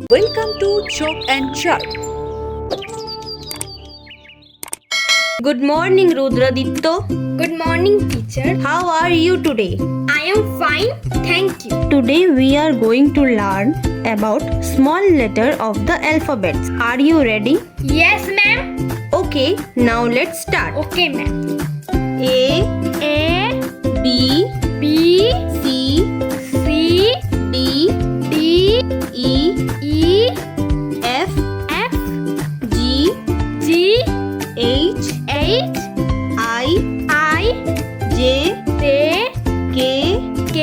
Welcome to Chalk and Chirp. Good morning, Rudraditto. Good morning, teacher. How are you today? I am fine, thank you. Today we are going to learn about small letter of the alphabets. Are you ready? Yes, ma'am. Okay, now let's start. Okay, ma'am. A, A, B, B, C, C, D, D, E, E, F, F, G, G, H, H, I, I, J, J, K, K,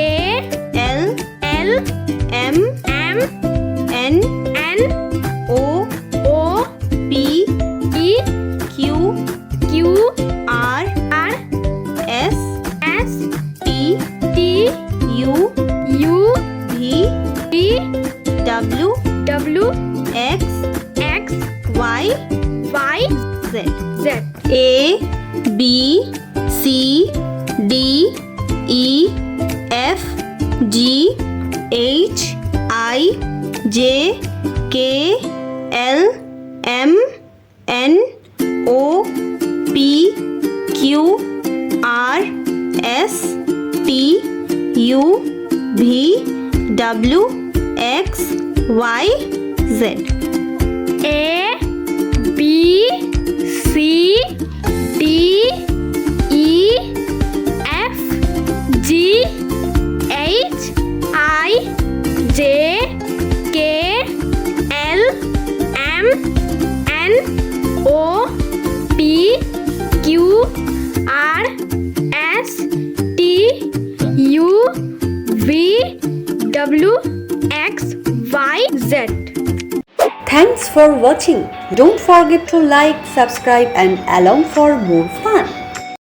L, L, M, M, N, N, O, O, P, P, Q, Q, R, R, S, S, T, T, U, U, V, V, W, W, X, X, Y, Y, Z. Z. A, B, C, D, E, F, G, H, I, J, K, L, M, N, O, P, Q, R, S, T, U, V, W, X, Y, Z. A, B, C, D, E, F, G, H, I, J, K, L, M, N, O, P, Q, R, S, T, U, V, W, X, Y, Z. Thanks for watching. Don't forget to like, subscribe and along for more fun.